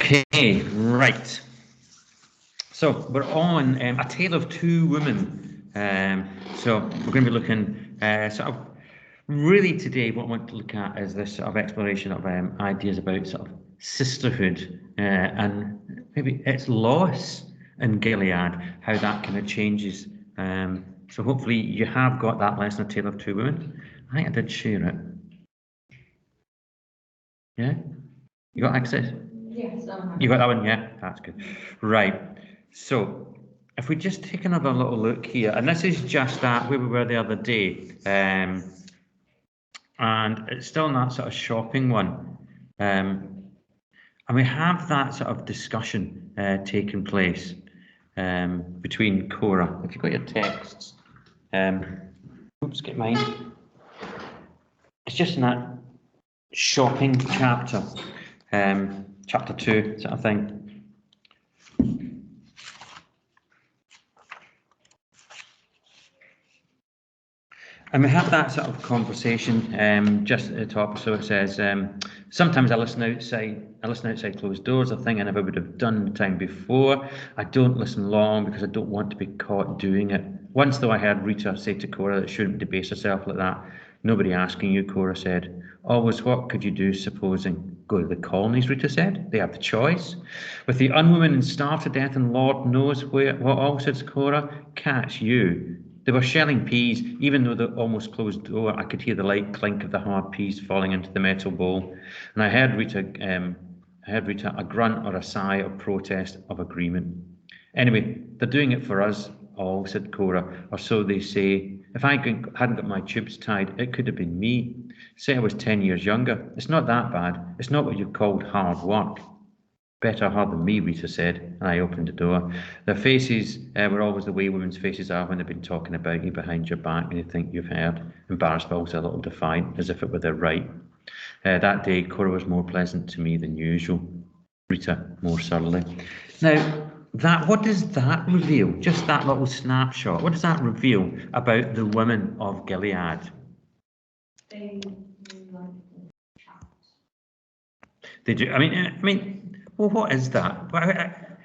Okay, right. So we're on A Tale of Two Women. So we're going to be looking sort of really today. What I want to look at is this sort of exploration of ideas about sort of sisterhood and maybe its loss in Gilead, how that kind of changes. So hopefully you have got that lesson, A Tale of Two Women. I think I did share it. Yeah, you got access? Yes, you got that one? Yeah, that's good. Right. So if we just take another little look here, and this is just that where we were the other day, and it's still in that sort of shopping one, and we have that sort of discussion taking place between Cora. If you've got your texts, oops, get mine. It's just in that shopping chapter, chapter 2 sort of thing. And we have that sort of conversation just at the top. So it says, sometimes I listen outside closed doors, a thing I never would have done the time before. I don't listen long because I don't want to be caught doing it. Once, though, I heard Rita say to Cora that she shouldn't debase herself like that. Nobody asking you, Cora said. Always, what could you do, supposing? Go to the colonies, Rita said. They have the choice. With the unwomen and starved to death, and Lord knows what all, says Cora. Catch you. They were shelling peas. Even though the almost closed door, I could hear the light clink of the hard peas falling into the metal bowl. And I heard Rita a grunt or a sigh of protest, of agreement. Anyway, they're doing it for us all, said Cora, or so they say. If I hadn't got my tubes tied, it could have been me. Say I was 10 years younger. It's not that bad. It's not what you called hard work. Better hard than me, Rita said, and I opened the door. Their faces were always the way women's faces are when they've been talking about you behind your back and you think you've heard. Embarrassed but also a little defiant, as if it were their right. That day, Cora was more pleasant to me than usual. Rita more surly. Now, what does that reveal? Just that little snapshot. What does that reveal about the women of Gilead? They like the trapped. They do. I mean. Well, what is that?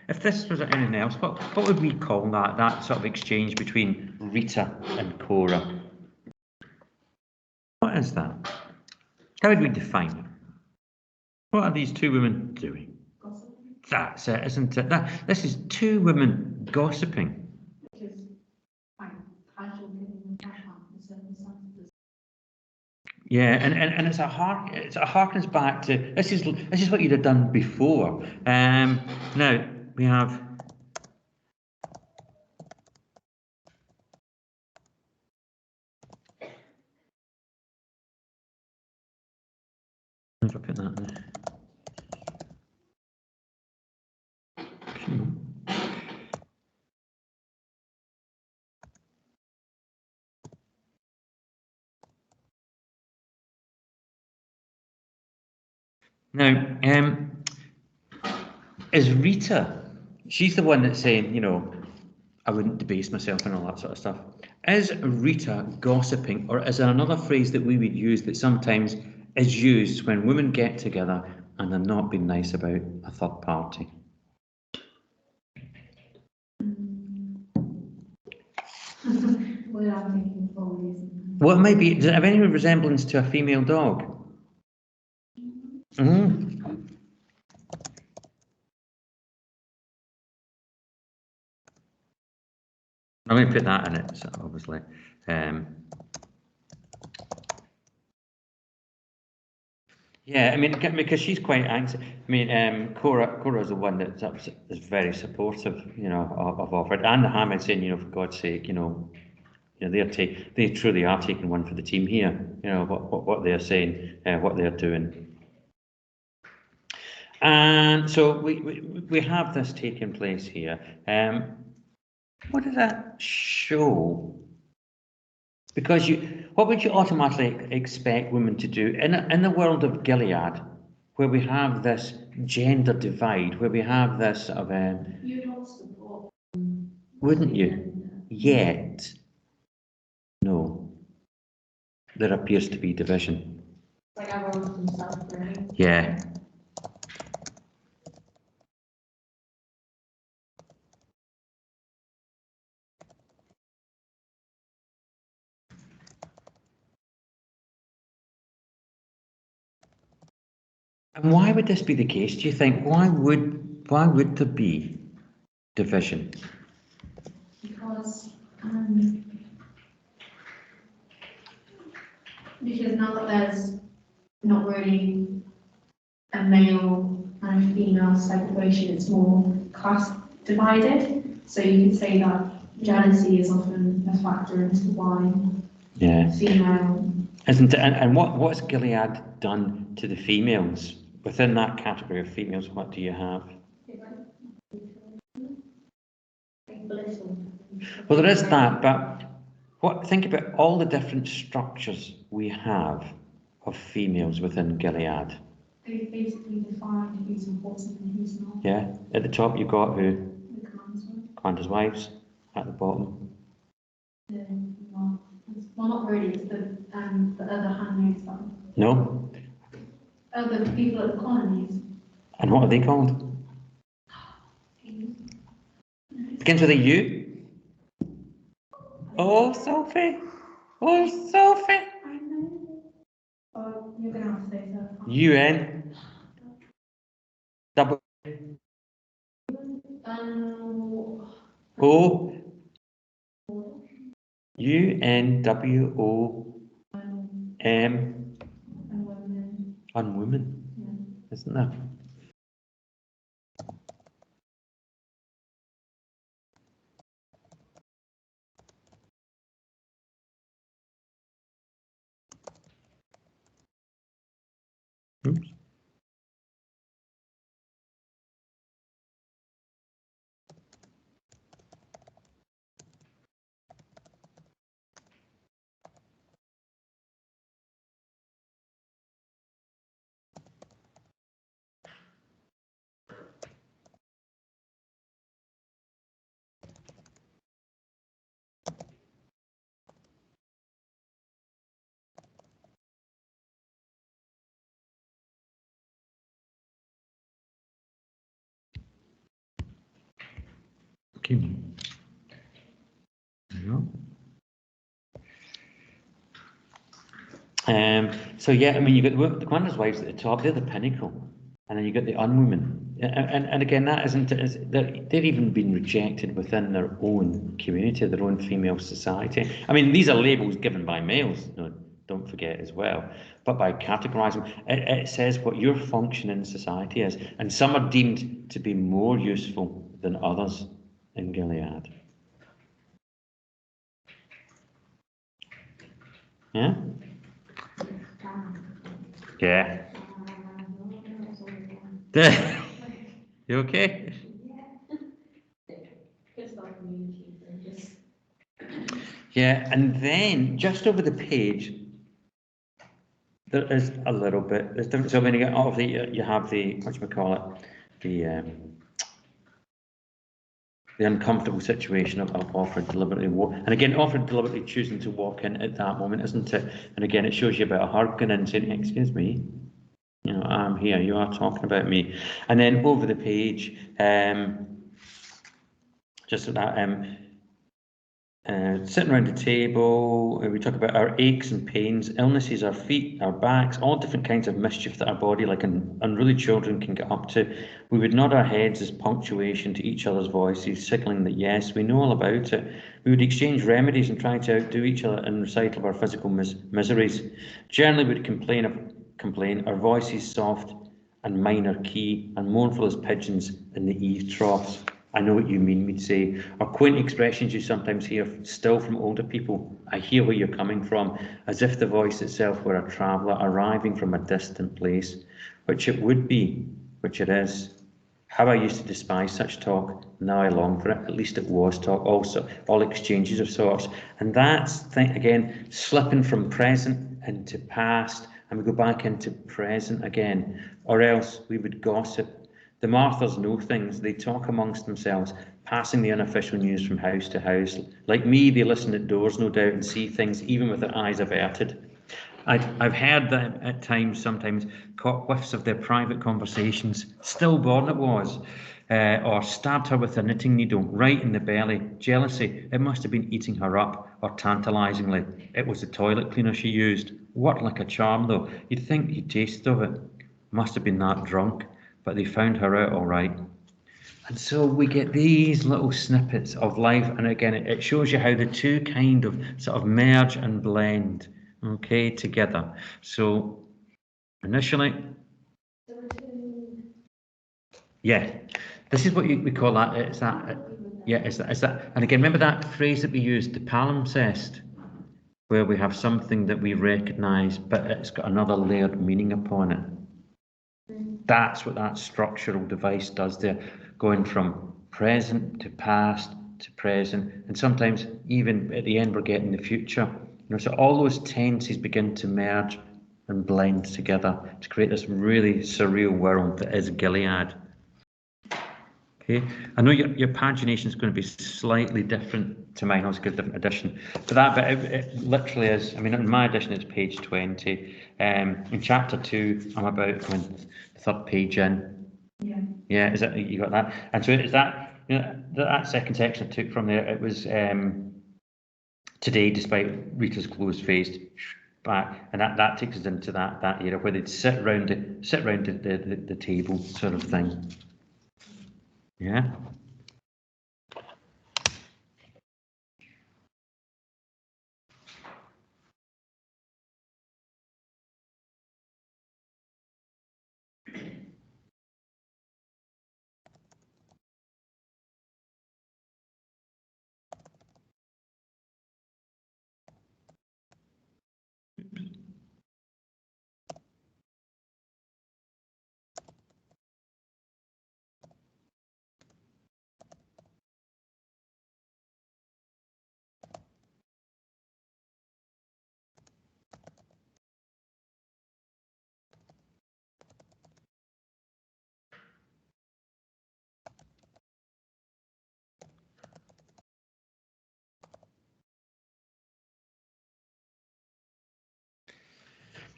If this was anything else, what would we call that? That sort of exchange between Rita and Cora. What is that? How would we define it? What are these two women doing? Gossiping. That's it, isn't it? This is two women gossiping. Which is quite casual given the background and circumstances. Yeah, and it harkens back to this is what you'd have done before. Now we have. If I put that in there. Now, is Rita, she's the one that's saying, I wouldn't debase myself and all that sort of stuff. Is Rita gossiping, or is there another phrase that we would use that sometimes is used when women get together and they're not being nice about a third party? Without thinking for reason. Well, it might be. Does it have any resemblance to a female dog? Mm-hmm. I'm going to put that in it, so obviously. Yeah, I mean, because she's quite anxious. I mean, Cora is the one that is very supportive, of Offred, and Hamid saying, for God's sake, they truly are taking one for the team here. What they're saying, what they're doing. And so we have this taking place here. What does that show? Because what would you automatically expect women to do in the world of Gilead? where we have this gender divide, where we have this sort of You'd all support. wouldn't you? Yet, no, there appears to be division. Like everyone's themselves, really. Yeah. And why would this be the case, do you think? Why would there be division? Because now that there's not really a male and a female separation, it's more class divided. So you could say that jealousy is often a factor into why female. Isn't it? And what's Gilead done to the females? Within that category of females, what do you have? Well, there is that, but think about all the different structures we have of females within Gilead. They basically define who's important and who's not. Yeah, at the top you got who? The Commander's wives. At the bottom. Well, not really. It's the other handmaids. No. Oh, the people at the colonies. And what are they called? Begins with a U. Oh, Sophie. Oh, Sophie. I know. Oh, you're going to have to say so. UN. Double. O. UNWOM. On women. Yeah. Isn't that? Oops. Okay. So yeah, I mean, you got the Commander's wives at the top; they're the pinnacle, and then you got the unwomen. And again, that isn't. They've even been rejected within their own community, their own female society. I mean, these are labels given by males. Don't forget as well. But by categorising, it says what your function in society is, and some are deemed to be more useful than others in Gilead. Yeah. Yeah. You okay? Yeah, and then just over the page, there is a little bit. There's different. So when you get out of the, you have the the uncomfortable situation of Offred deliberately and again, Offred deliberately choosing to walk in at that moment, isn't it? And again, it shows you about her going in and saying, "Excuse me, you know, I'm here. You are talking about me." And then over the page, just that. Sitting around the table, we talk about our aches and pains, illnesses, our feet, our backs, all different kinds of mischief that our body, like unruly children, can get up to. We would nod our heads as punctuation to each other's voices, signalling that yes, we know all about it. We would exchange remedies and try to outdo each other in recital of our physical miseries. Generally, we'd complain, our voices soft and minor key, and mournful as pigeons in the eave troughs. I know what you mean, we'd say. Or quaint expressions you sometimes hear still from older people. I hear where you're coming from, as if the voice itself were a traveller arriving from a distant place, which it would be, which it is. How I used to despise such talk, now I long for it. At least it was talk, also all exchanges of sorts. And that's, again, slipping from present into past and we go back into present again, or else we would gossip. The Marthas know things, they talk amongst themselves, passing the unofficial news from house to house. Like me, they listen at doors, no doubt, and see things even with their eyes averted. I've heard that at times, sometimes, caught whiffs of their private conversations. Stillborn it was, or stabbed her with a knitting needle right in the belly. Jealousy, it must have been eating her up, or tantalisingly, it was the toilet cleaner she used. Worked like a charm though, you'd think he'd tasted of it. Must have been that drunk, but they found her out all right. And so we get these little snippets of life, and again, it shows you how the two kind of sort of merge and blend, okay, together. So initially, yeah, this is what we call that. It's that, yeah, it's that. And again, remember that phrase that we used, the palimpsest, where we have something that we recognise, but it's got another layered meaning upon it. That's what that structural device does there, going from present to past to present, and sometimes even at the end we're getting the future. So all those tenses begin to merge and blend together to create this really surreal world that is Gilead. Okay, I know your pagination is going to be slightly different to mine, also because different edition. For that, but it literally is. I mean, in my edition, it's page 20. In chapter 2, I'm about the third page in. Yeah. Yeah, is that you got that? And so is that that second section I took from there? It was today, despite Rita's closed faced back, and that takes us into that era where they'd sit round the table sort of thing. Yeah.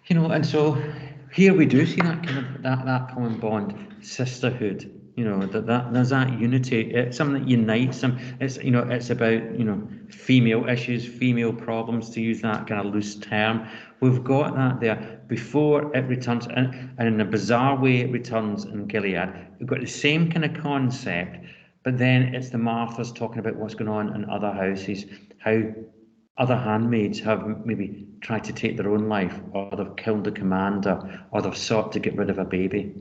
And so here we do see that kind of that common bond, sisterhood. That there's that unity. It's something that unites them. It's about female issues, female problems, to use that kind of loose term. We've got that there before it returns, and in a bizarre way it returns in Gilead. We've got the same kind of concept, but then it's the Marthas talking about what's going on in other houses, how other handmaids have maybe tried to take their own life, or they've killed the commander, or they've sought to get rid of a baby.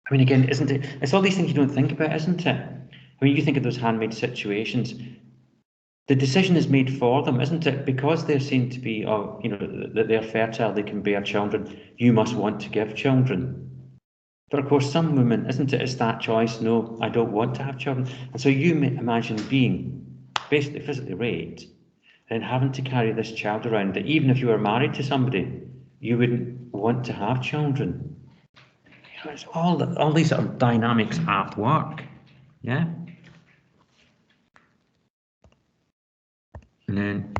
I mean, again, isn't it? It's all these things you don't think about, isn't it? I mean, you think of those handmaid situations. The decision is made for them, isn't it? Because they're seen to be, that they're fertile, they can bear children. You must want to give children. But of course, some women, isn't it? It's that choice. No, I don't want to have children. And so you may imagine being basically physically raped and having to carry this child around, that even if you were married to somebody, you wouldn't want to have children. It's all these sort of dynamics at work. Yeah. And then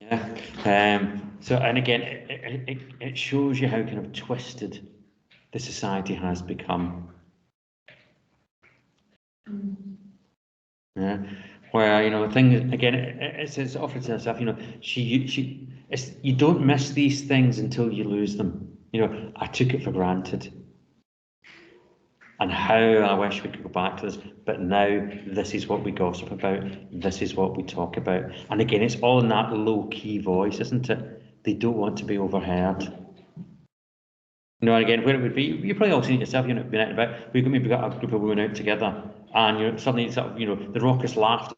yeah. So, and again, it shows you how kind of twisted the society has become. Yeah, where things again. It's offered to herself. you don't miss these things until you lose them. I took it for granted, and how I wish we could go back to this. But now this is what we gossip about. This is what we talk about. And again, it's all in that low key voice, isn't it? They don't want to be overheard. Again, where it would be, you probably all seen it yourself. Been out and about. We've maybe got a group of women out together, and suddenly sort of the raucous laughter.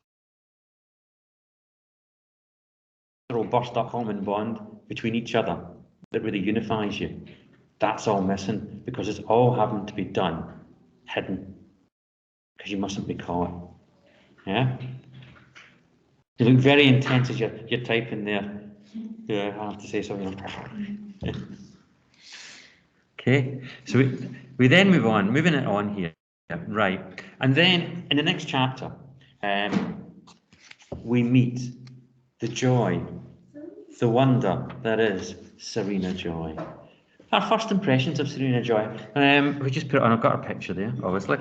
Robust common bond between each other that really unifies you. That's all missing because it's all having to be done hidden because you mustn't be caught. Yeah. You look very intense as you're typing there. Yeah, I have to say something. Okay, so we then moving it on here, right? And then in the next chapter, we meet the joy, the wonder that is Serena Joy. Our first impressions of Serena Joy. We just put it on. I've got a picture there, obviously.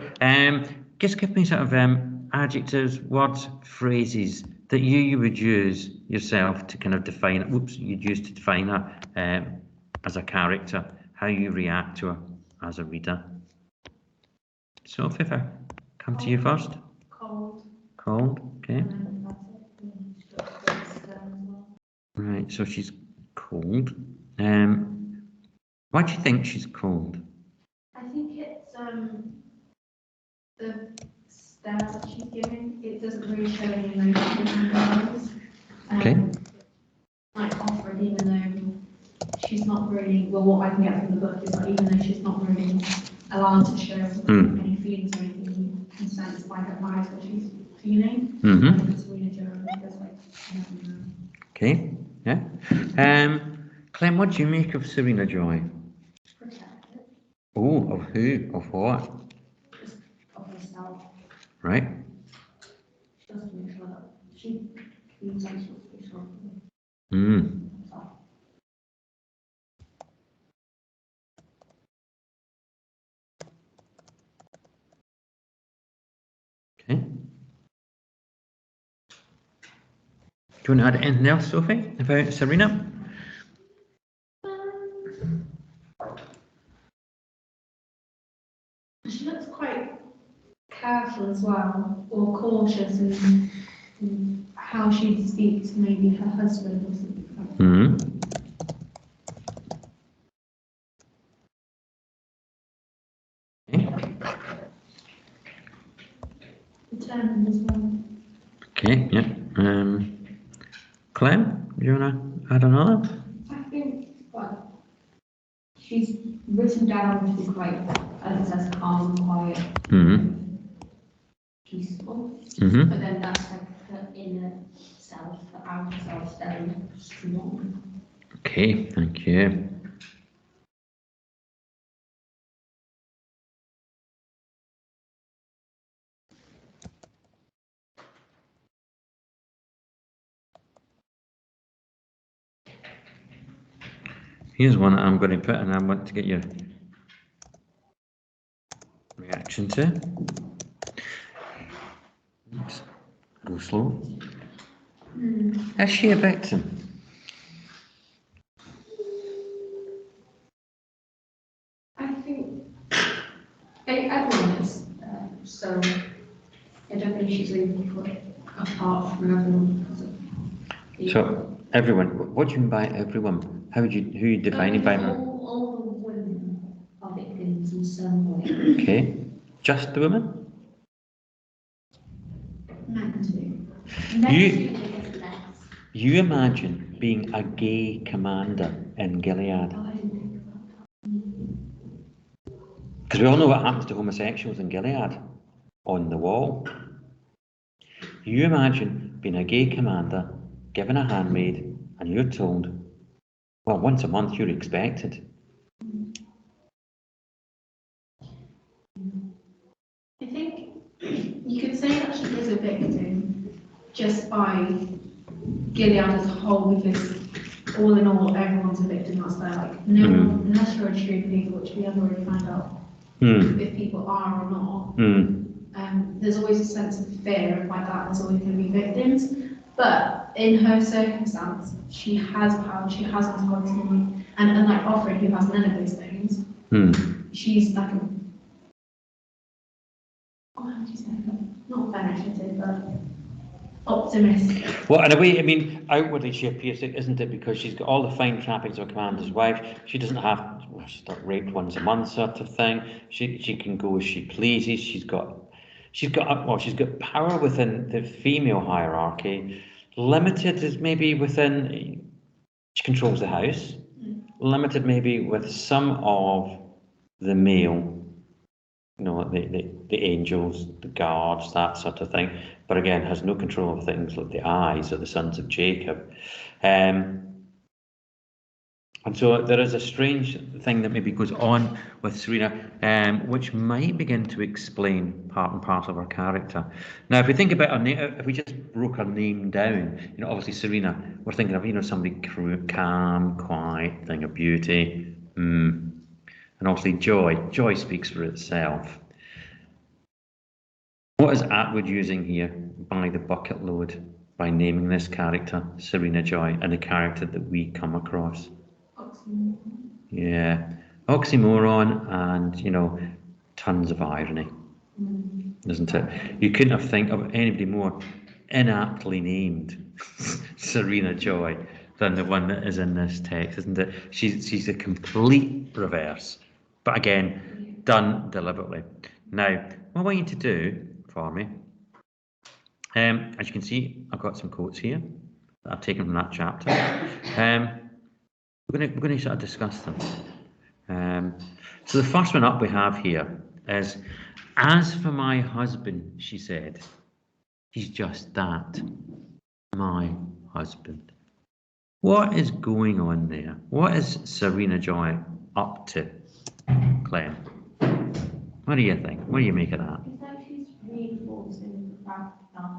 Just give me sort of adjectives, words, phrases that you would use yourself to kind of define. You'd use to define her as a character. How you react to her as a reader. Sophie, if I come to you first. Cold. Cold. Okay. Right. So she's cold. Why do you think she's cold? I think it's the stare that she's giving. It doesn't really show any emotion in her eyes. Okay. Like Offred, even though she's not really, well, what I can get from the book is that even though she's not really allowed to show any feelings or anything, you can sense by her eyes what she's feeling. Mm-hmm. It's really enjoyable. It's like, okay. Yeah. Clem, what do you make of Serena Joy? Protected. Oh, of who? Of what? Just of herself. Right. Just to make sure that she feels like she's sure. Okay. Do you want to add anything else, Sophie, about Serena? She looks quite careful as well, or cautious in how she'd speak to maybe her husband or something like that. Mm-hmm. Determined as well. Okay, yeah. Clem, do you want to add another? I think, well, she's written down to be quite, as it says, calm and quiet, peaceful. But then that's like her inner self, her outer self, very strong. Okay, thank you. Here's one I'm going to put, and I want to get your reaction to. Oops. Go slow. Is she a victim? I think everyone is, so I don't think she's really put apart from everyone. So everyone. What do you mean by everyone? Who are you defining by? All the women are victims in some way. Okay, just the women. Men too. You imagine being a gay commander in Gilead. Because we all know what happens to homosexuals in Gilead on the wall. You imagine being a gay commander, given a handmaid, and you're told, well, once a month you're expected. I think you could say that she is a victim just by Gilead as a whole, because all in all, everyone's a victim. That's there. Like no one, unless you're a true believer, which we have already found out if people are or not. there's always a sense of fear of like that. There's always going to be victims, but in her circumstance, she has power. She has authority, and like Offred, who has none of those things, she's like how do you say that? Not benefited, but optimistic. Well, in a way, I mean, outwardly she appears, isn't it? Because she's got all the fine trappings of a commander's wife. She doesn't have, well, she's not raped once a month, sort of thing. She can go as she pleases. She's got power within the female hierarchy. Limited is maybe within. She controls the house. Limited maybe with some of the male. You know, the angels, the guards, that sort of thing. But again, has no control of things like the eyes of the sons of Jacob. And so there is a strange thing that maybe goes on with Serena, which might begin to explain part and parcel of her character. Now, if we think about her name, if we just broke her name down, you know, obviously Serena, we're thinking of, you know, somebody calm, quiet, thing of beauty. And obviously joy. Joy speaks for itself. What is Atwood using here by the bucket load, by naming this character Serena Joy, and the character that we come across? Oxymoron. Yeah, oxymoron, and you know, tons of irony, isn't it? You couldn't have think of anybody more inaptly named Serena Joy than the one that is in this text, isn't it? She's a complete reverse, but again, done deliberately. Now, what I want you to do for me, as you can see, I've got some quotes here that I've taken from that chapter. We're going to sort of discuss them. So the first one up we have here is, "As for my husband," she said, "he's just that, my husband." What is going on there? What is Serena Joy up to, Clem? What do you think? What do you make of that? It's like she's reinforcing the fact that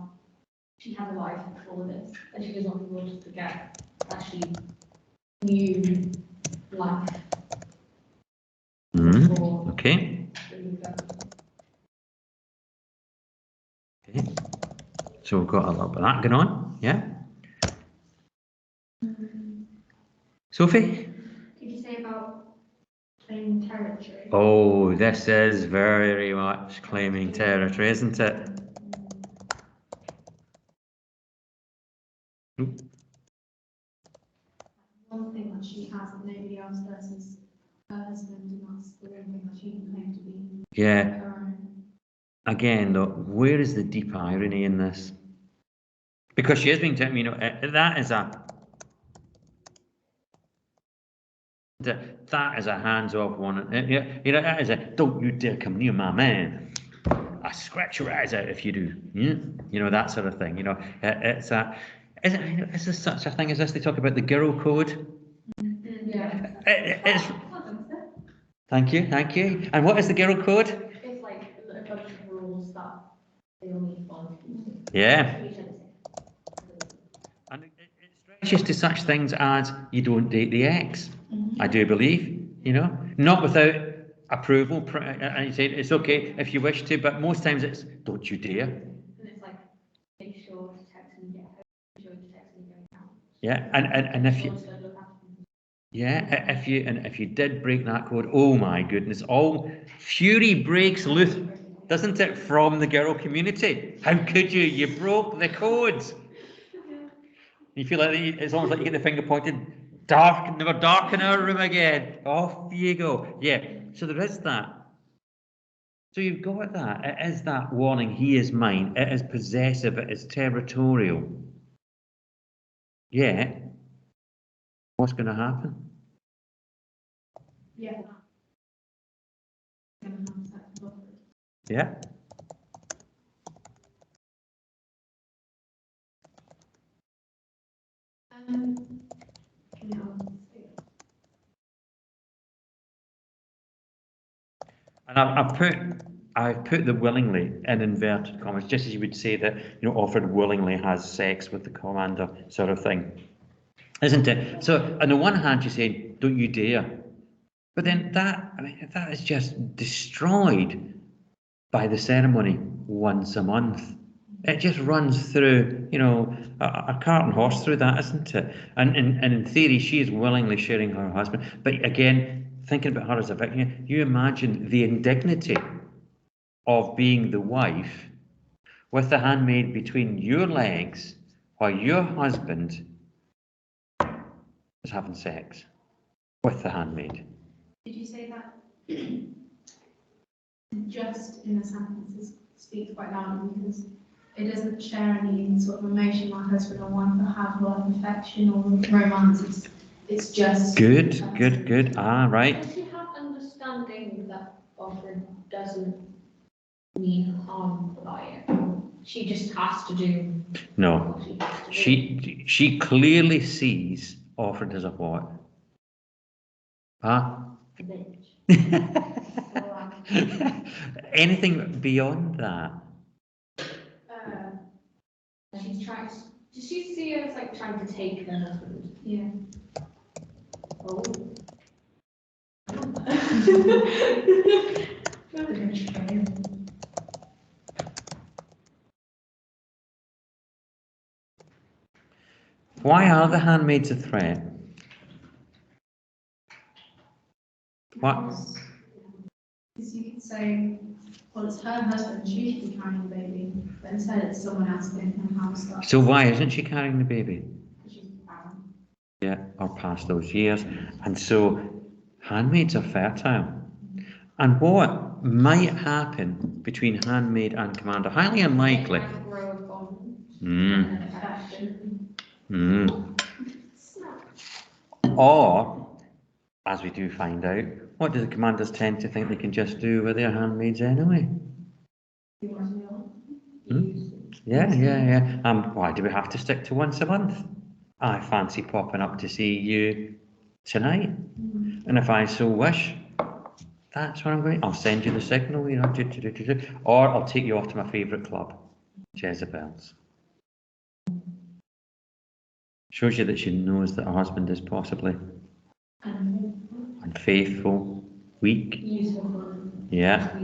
she had a life before this, and she doesn't want to forget that she knew life. Okay. Okay. So we've got a little bit of that going on, yeah? Sophie? Did you say about claiming territory? Oh, this is very much claiming territory, isn't it? One thing that she has that nobody else does is her husband, and that's the one thing that she can claim to be Yeah. her own. Again, though, where is the deep irony in this? Because she is being, you know, that is a hands-off one. You know, that is a "don't you dare come near my man. I scratch your eyes out if you do." Yeah, you know, that sort of thing. You know, it's a. Is there such a thing as this? They talk about the girl code. Yeah. It's. Thank you. And what is the girl code? It's like a bunch of rules that they only follow. Yeah. And it stretches to such things as you don't date the ex. I do believe, you know, not without approval. And you say it's okay if you wish to, but most times it's don't you dare. And it's like, make sure to text and get home, make sure to text and go out. Yeah, and if you. Yeah, if you did break that code, oh my goodness, all fury breaks loose, doesn't it, from the girl community? How could you? You broke the codes. You feel like it's almost like you get the finger pointed. Never darken our room again. Off you go. Yeah. So there is that. So you've got that. It is that warning. He is mine. It is possessive. It is territorial. Yeah. What's going to happen? Yeah. Yeah. And I've put the willingly in inverted commas, just as you would say that, you know, Offred willingly has sex with the commander, sort of thing, isn't it? So on the one hand, you say, "Don't you dare," but then that is just destroyed by the ceremony. once a month. It just runs through, you know, a cart and horse through that, isn't it? And in theory, she is willingly sharing her husband. But again, thinking about her as a victim, you imagine the indignity of being the wife with the handmaid between your legs while your husband is having sex with the handmaid. Did you say that just in the sentences speaks quite loudly because it doesn't share any sort of emotion like husband or wife that have a lot of affection or romance. It's just Good. Ah, right. Does she have understanding that Offred doesn't mean harm by it? She just has to do No, what she has to do. she clearly sees Offred as a what? Huh? A bitch. Anything beyond that? She's trying. Does she see her as like trying to take her husband? Yeah. Oh. Why are the handmaids a threat? What? Because you could say, well, it's her husband, she should be carrying the baby, but instead it's someone else in her house. So why isn't she carrying the baby? She's barren. Yeah, or past those years. And so handmaids are fertile. And what might happen between handmaid and commander? Highly unlikely. They might grow a bond. Mm. Affection. Or, as we do find out, what do the commanders tend to think they can just do with their handmaids anyway? Yeah. Why do we have to stick to once a month? I fancy popping up to see you tonight. And if I so wish, that's what I'm going. I'll send you the signal, you know, or I'll take you off to my favourite club, Jezebel's. Shows you that she knows that her husband is possibly unfaithful, weak. Useful. Yeah.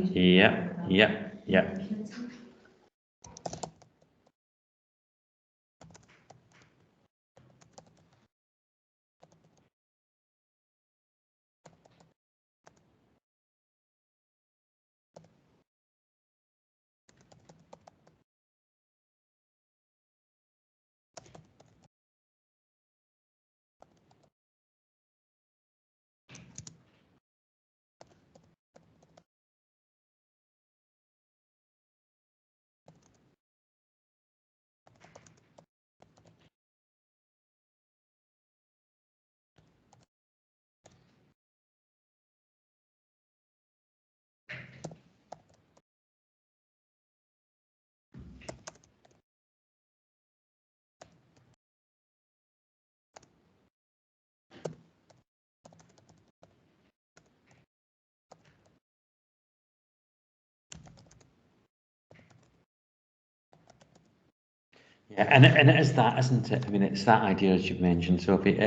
Yeah, and it is that, isn't it? I mean, it's that idea as you've mentioned, Sophie.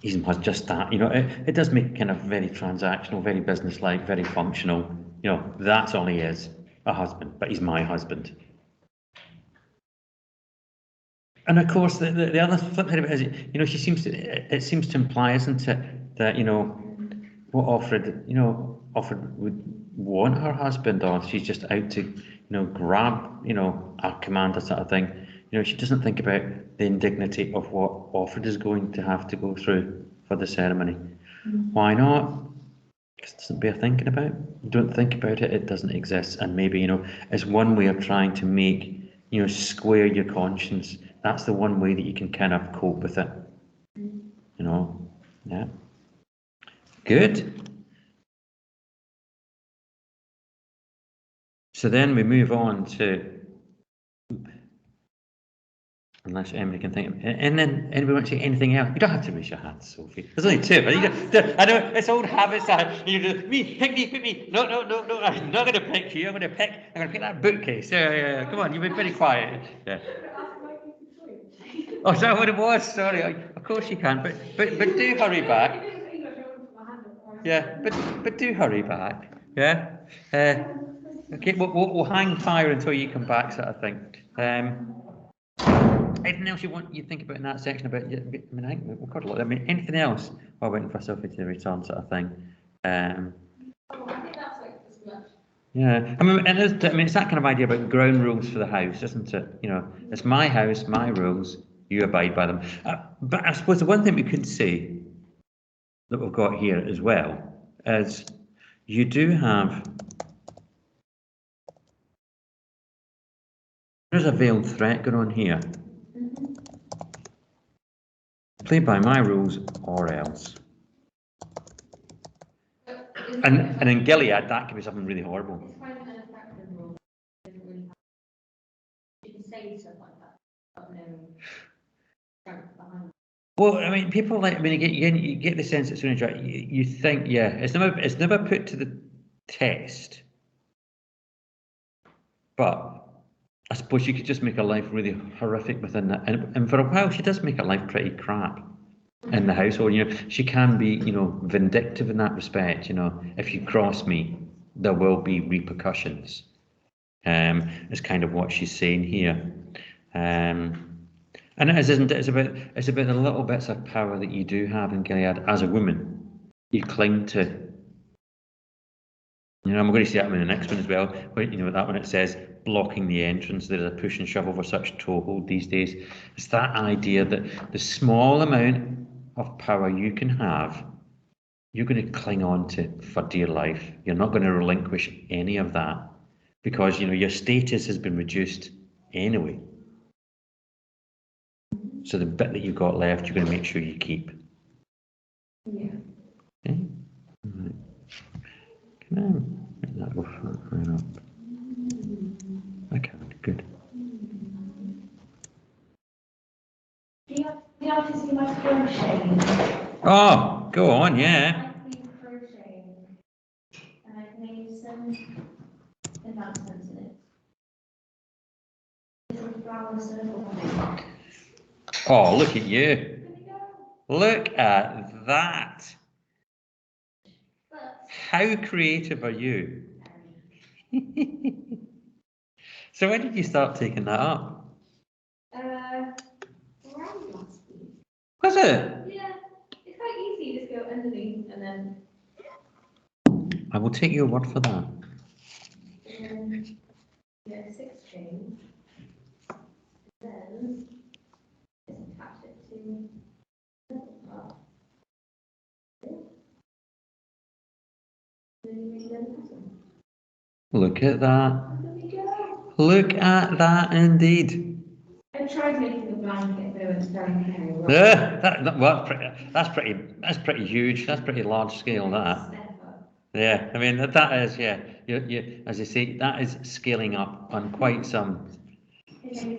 He's just that, you know. It does make kind of very transactional, very businesslike, very functional. You know, that's all he is, a husband. But he's my husband. And of course, the other flip side of it is, you know, it seems to imply, isn't it, that, you know, what Offred would want her husband, or she's just out to, you know, grab, you know, a commander sort of thing. You know, she doesn't think about the indignity of what Offred is going to have to go through for the ceremony. Why not? Because it doesn't bear thinking about. You don't think about it, it doesn't exist. And maybe, you know, it's one way of trying to make, you know, square your conscience. That's the one way that you can kind of cope with it. You know, yeah. Good. So then we move on to, unless Emily can think of, and then anybody want to say anything else? You don't have to raise your hand, Sophie. There's only two, but I know it's old habits that you do. Pick me. No. I'm not going to pick you. I'm going to pick that bookcase. Yeah. Come on, you've been very quiet. Yeah. Oh, is that what it was? Sorry. Of course you can, but do hurry back. Yeah, but do hurry back. Yeah. Okay, we'll hang fire until you come back, sort of thing. Anything else you think about in that section about? I mean, I think we've got a lot. I mean, anything else while waiting for Sophie to return, sort of thing. I think that's like as much. Yeah, I mean, it's that kind of idea about ground rules for the house, isn't it? You know, it's my house, my rules. You abide by them. But I suppose the one thing we could say that we've got here as well is you do have. There's a veiled threat going on here. Play by my rules or else. And in Gilead, that could be something really horrible. It's quite an effective rule. You can say stuff like that, but no strength behind it. Well, I mean, people like, I mean, you get the sense that Serena, you think, yeah, it's never put to the test. But I suppose you could just make her life really horrific within that. And for a while, she does make her life pretty crap in the household. You know, she can be, you know, vindictive in that respect. You know, if you cross me, there will be repercussions. Is kind of what she's saying here. And it is, isn't it? It's about the little bits of power that you do have in Gilead as a woman. You cling to. You know, I'm going to see that in the next one as well. Where, you know, that one it says blocking the entrance. There's a push and shove over such toehold these days. It's that idea that the small amount of power you can have, you're going to cling on to for dear life. You're not going to relinquish any of that because, you know, your status has been reduced anyway. So the bit that you've got left, you're going to make sure you keep. Yeah. Okay. All right. Can I make that go right up? I can't. Good. Do you have to see my crocheting? Oh, go on, yeah. I've been crocheting, and I've made some advancements in it. Little flower circle. Oh, look at you. There we go. Look at that. But How creative are you? So when did you start taking that up? around last week. Was it? Yeah, it's quite easy. Just go underneath and then. I will take your word for that. Yeah, 6 chains. Then just attach it to the top. Then you make them bottom. Look at that. There we go. Look at that indeed. I tried making a blanket, though it's very hairy. Well, that's pretty huge. That's pretty large scale. That. Yeah, I mean that is, yeah. You as you see, that is scaling up on quite some. It's Dear.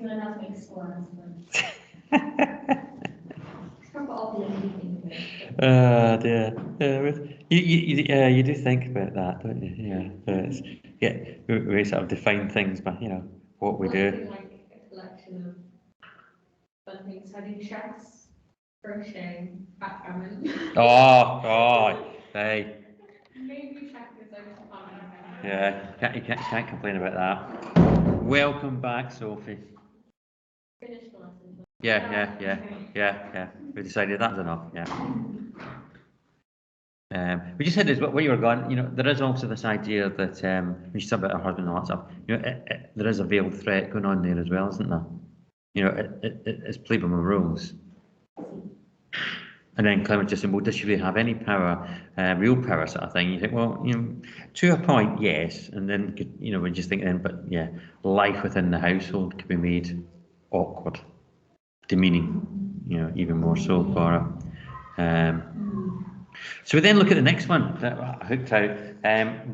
You do think about that, don't you? Yeah. We sort of define things by, you know, what we do. Like a collection of fun things. I do chess, crocheting, backgammon. Hey. Maybe checkers, I just can't remember. Yeah, you can't complain about that. Welcome back, Sophie. Finished the lesson. Yeah. We decided that was enough. Yeah. We just said this, where you were going. You know, there is also this idea that when you said about her husband and all that stuff, you know, there is a veiled threat going on there as well, isn't there? You know, it's played by my rules. And then Clement just said, well, does she really have any power, real power sort of thing? You think, well, you know, to a point, yes. And then, you know, we just think then, but yeah, life within the household could be made awkward, demeaning, you know, even more so for her. So we then look at the next one that I hooked out.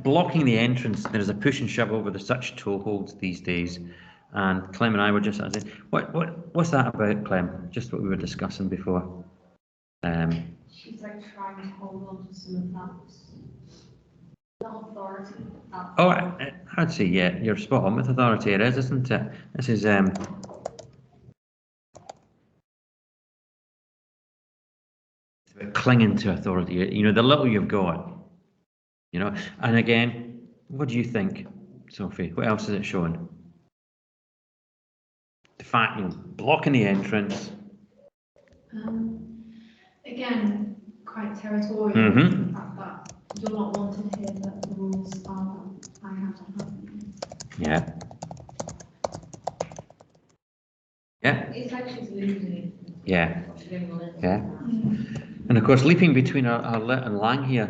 Blocking the entrance. There's a push and shove over the such toeholds these days. And Clem and I were just saying, what's that about, Clem? Just what we were discussing before. She's like trying to hold on to some of that authority. I'd say, yeah, you're spot on with authority. It is, isn't it? This is clinging to authority. You know, the little you've got. You know, and again, what do you think? Sophie, what else is it showing? The fact, blocking the entrance. Again, quite territorial. Mm-hmm. The fact that you're not wanted here, but the rules are that I have to have them. Yeah. Yeah. It's like she's losing it. Yeah. What she's doing on it. Yeah. And of course, leaping between our lit and lang here,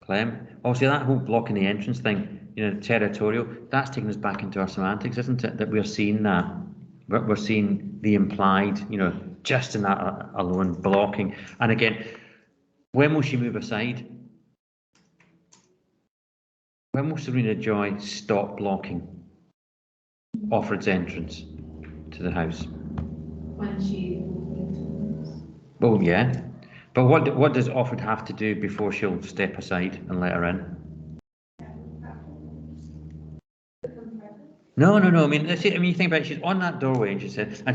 Clem. Obviously, that whole blocking the entrance thing, territorial, that's taking us back into our semantics, isn't it? That we're seeing that. We're seeing the implied, just in that alone, blocking. And again, when will she move aside? When will Serena Joy stop blocking Offred's entrance to the house? When she Well, yeah. But what does Offred have to do before she'll step aside and let her in? No. I mean, you think about it, she's on that doorway and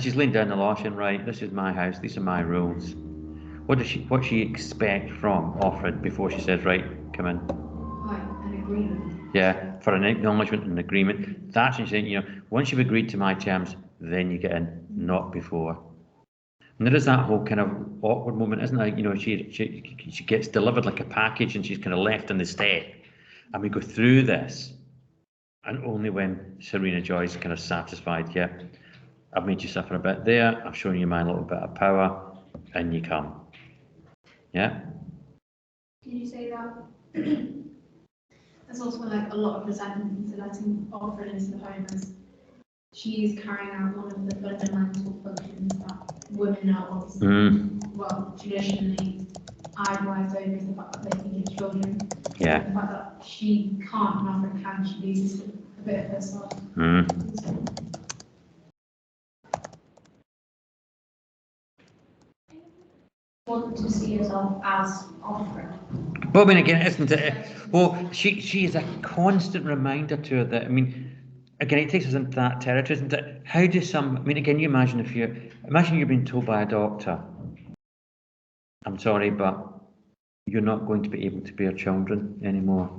she's laying down the law saying, right, this is my house, these are my rules. What she expect from Offred before she says, right, come in? like an agreement. Yeah, for an acknowledgement and an agreement. That's when she's saying, once you've agreed to my terms, then you get in, not before. And there is that whole kind of awkward moment, isn't there? She gets delivered like a package and she's kind of left on the step. And we go through this. And only when Serena Joy's kind of satisfied, yeah, I've made you suffer a bit there, I've shown you my little bit of power, and you come. Yeah? Did you say that? There's also like a lot of resentment into letting Offred into the home as she's carrying out one of the fundamental functions that women are well, traditionally idolized over is the fact that they can give children. Yeah. The fact that she can't and Offred can, she loses a bit of herself. Want to see yourself as Offred. But I mean, again, isn't it? Well, she is a constant reminder to her that, I mean, again, it takes us into that territory, isn't it? How do again, you imagine you're being told by a doctor, I'm sorry, but you're not going to be able to bear children anymore.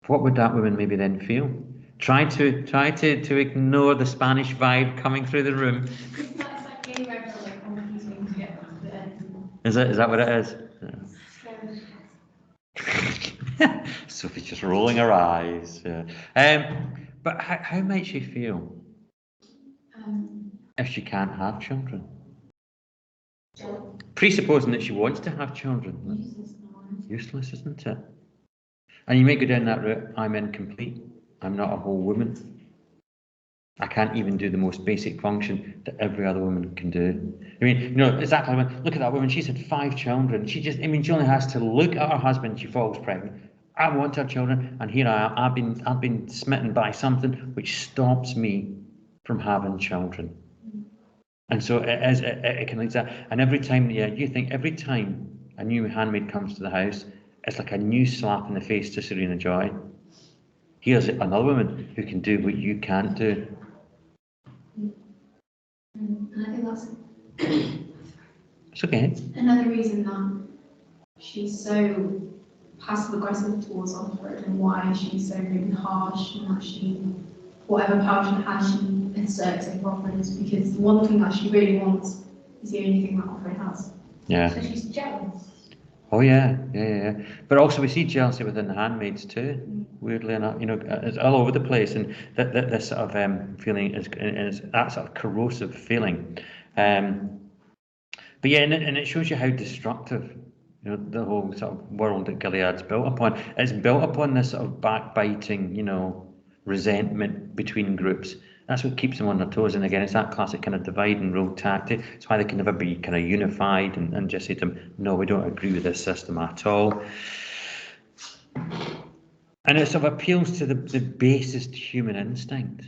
What would that woman maybe then feel? Try to ignore the Spanish vibe coming through the room. Is that what it is? Yeah. Sophie's just rolling her eyes. Yeah. But how might she feel if she can't have children? Presupposing that she wants to have children. Useless, isn't it? And you may go down that route, I'm incomplete. I'm not a whole woman. I can't even do the most basic function that every other woman can do. I mean, exactly. Look at that woman. She's had 5 children. She only has to look at her husband. She falls pregnant. I want to have children, and here I am. I've been smitten by something which stops me from having children. And so it can lead to that. And every time a new handmaid comes to the house, it's like a new slap in the face to Serena Joy. Here's another woman who can do what you can't do. And I think that's It's okay. another reason that she's so passive aggressive towards Offred and why she's so maybe harsh and that whatever power she has, she asserts over Offred is because the one thing that she really wants is the only thing that Offred has. Yeah. So she's jealous. Oh yeah. But also we see jealousy within the handmaids too. Weirdly enough, it's all over the place, and that this sort of feeling is that sort of corrosive feeling. But yeah, and it shows you how destructive, the whole sort of world that Gilead's built upon. It's built upon this sort of backbiting, resentment between groups. That's what keeps them on their toes. And again, it's that classic kind of divide and rule tactic. It's why they can never be kind of unified and just say to them, no, we don't agree with this system at all. And it sort of appeals to the basest human instinct.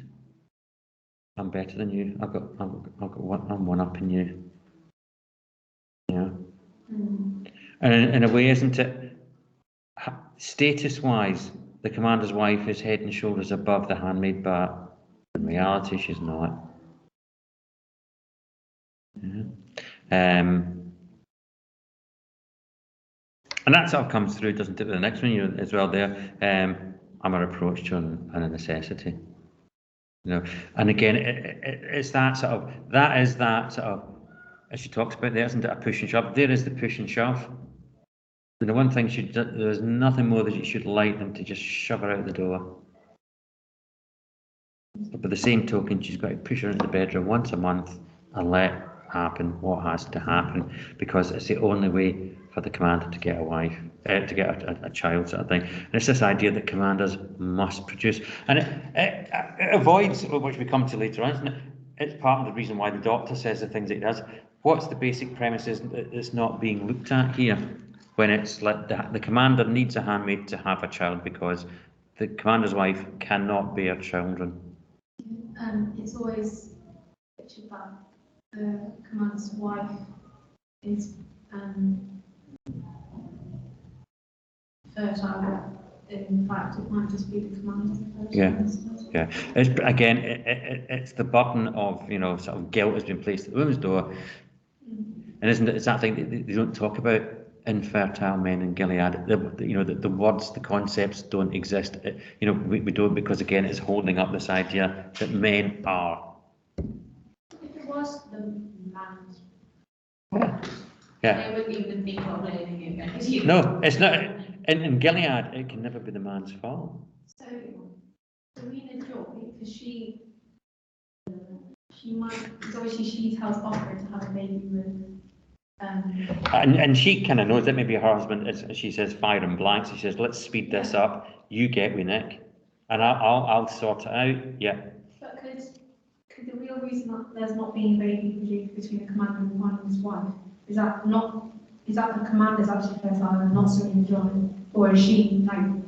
I'm better than you. I'm one up in you. Yeah. And in a way, isn't it? Status-wise, the commander's wife is head and shoulders above the handmaid, but in reality, she's not. Yeah. And that sort of comes through, doesn't it, with the next one, you know, as well there. I'm a reproach to and a necessity. You know, and again, it's that sort of, that is that sort of, as she talks about there, isn't it, a push and shove? There is the push and shove. And the one thing there's nothing more that you should like than to just shove her out the door. But by the same token, she's got to push her into the bedroom once a month and let happen what has to happen, because it's the only way for the commander to get a wife, to get a child, sort of thing. And it's this idea that commanders must produce, and it avoids, which we come to later on, isn't it? It's part of the reason why the Doctor says the things that he does. What's the basic premise is that it's not being looked at here, when it's like the commander needs a handmaid to have a child because the commander's wife cannot bear children. It's always pictured that the commander's wife is fertile. In fact, it might just be the commander's fertile. Yeah. It's, again, it's the burden of, you know, sort of guilt has been placed at the woman's door, and isn't it? It's that thing that they don't talk about. Infertile men in Gilead. You know, the words, the concepts don't exist. You know, we don't, because again, it's holding up this idea that men are. If it was the man's, Yeah. they wouldn't even think of blaming it again. No, it's not. In Gilead, it can never be the man's fault. So, Serena Joy, because she might, because obviously she tells Offred to have a baby with. And she kind of knows that maybe her husband, as she says, fire and blank. She says, let's speed this up. You get with Nick, and I'll sort it out. Yeah. But could the real reason that there's not being a baby produced between the commander and his wife is that the commander's actually fertile and not Serena Joy, or is she like?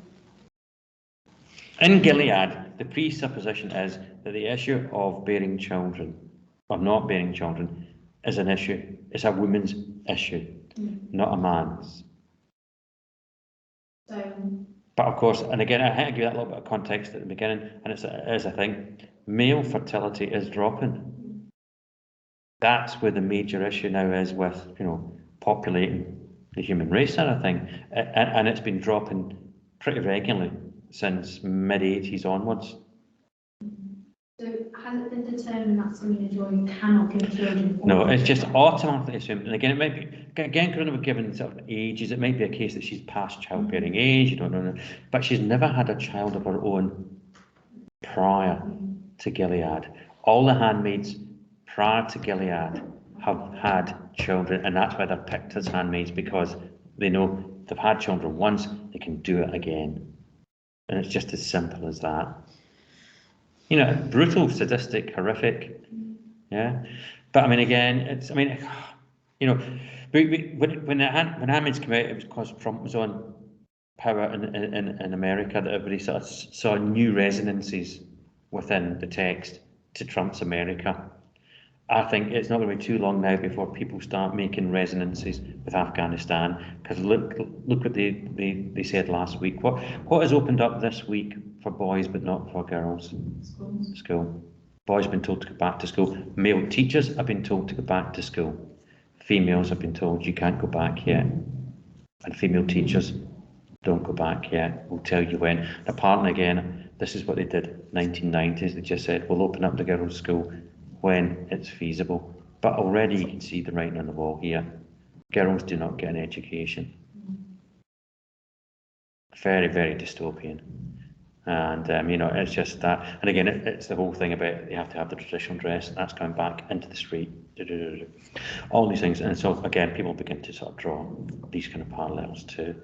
In Gilead, the presupposition is that the issue of bearing children, or not bearing children, is an issue. It's a woman's issue, not a man's. So, but of course, and again, I had to give that a little bit of context at the beginning, and it's a thing. Male fertility is dropping. That's where the major issue now is with, you know, populating the human race, sort of thing, and it's been dropping pretty regularly since mid-80s onwards. So has it been determined that Serena Joy cannot give children? No, it's just automatically assumed. And again, it might be, again, because we're given sort of ages, it might be a case that she's past childbearing age, you don't know, but she's never had a child of her own prior to Gilead. All the handmaids prior to Gilead have had children, and that's why they're picked as handmaids, because they know they've had children once, they can do it again. And it's just as simple as that. You know, brutal, sadistic, horrific, yeah. But I mean, again, it's, I mean, you know, when Handmaid's came out, it was because Trump was on power in America that everybody sort of saw new resonances within the text to Trump's America. I think it's not going to be too long now before people start making resonances with Afghanistan, because look what they said last week. What has opened up this week for boys but not for girls? School. Boys have been told to go back to school. Male teachers have been told to go back to school. Females have been told you can't go back yet. And female teachers, don't go back yet. We'll tell you when. And apparently, again, this is what they did 1990s. They just said, we'll open up the girls' school when it's feasible. But already you can see the writing on the wall here. Girls do not get an education. Very, very dystopian. And, you know, it's just that. And again, it's the whole thing about you have to have the traditional dress, and that's coming back into the street. All these things. And so, again, people begin to sort of draw these kind of parallels too.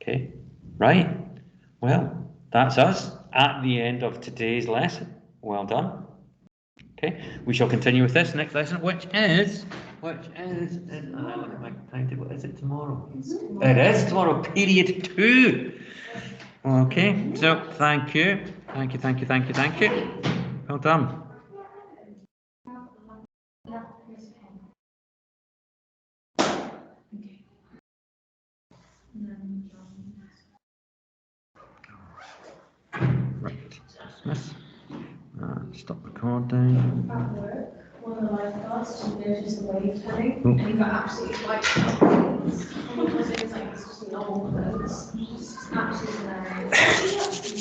Okay? Right? Well, that's us at the end of today's lesson. Well done. Okay, we shall continue with this next lesson, which is, look at my timetable, is it tomorrow? It is tomorrow, period 2. Okay, so thank you. Well done. Right, dismiss. Stop recording. At work, one of the lifeguards noticed the wave turning, and he got absolutely wiped out. normal clothes. Absolutely hilarious.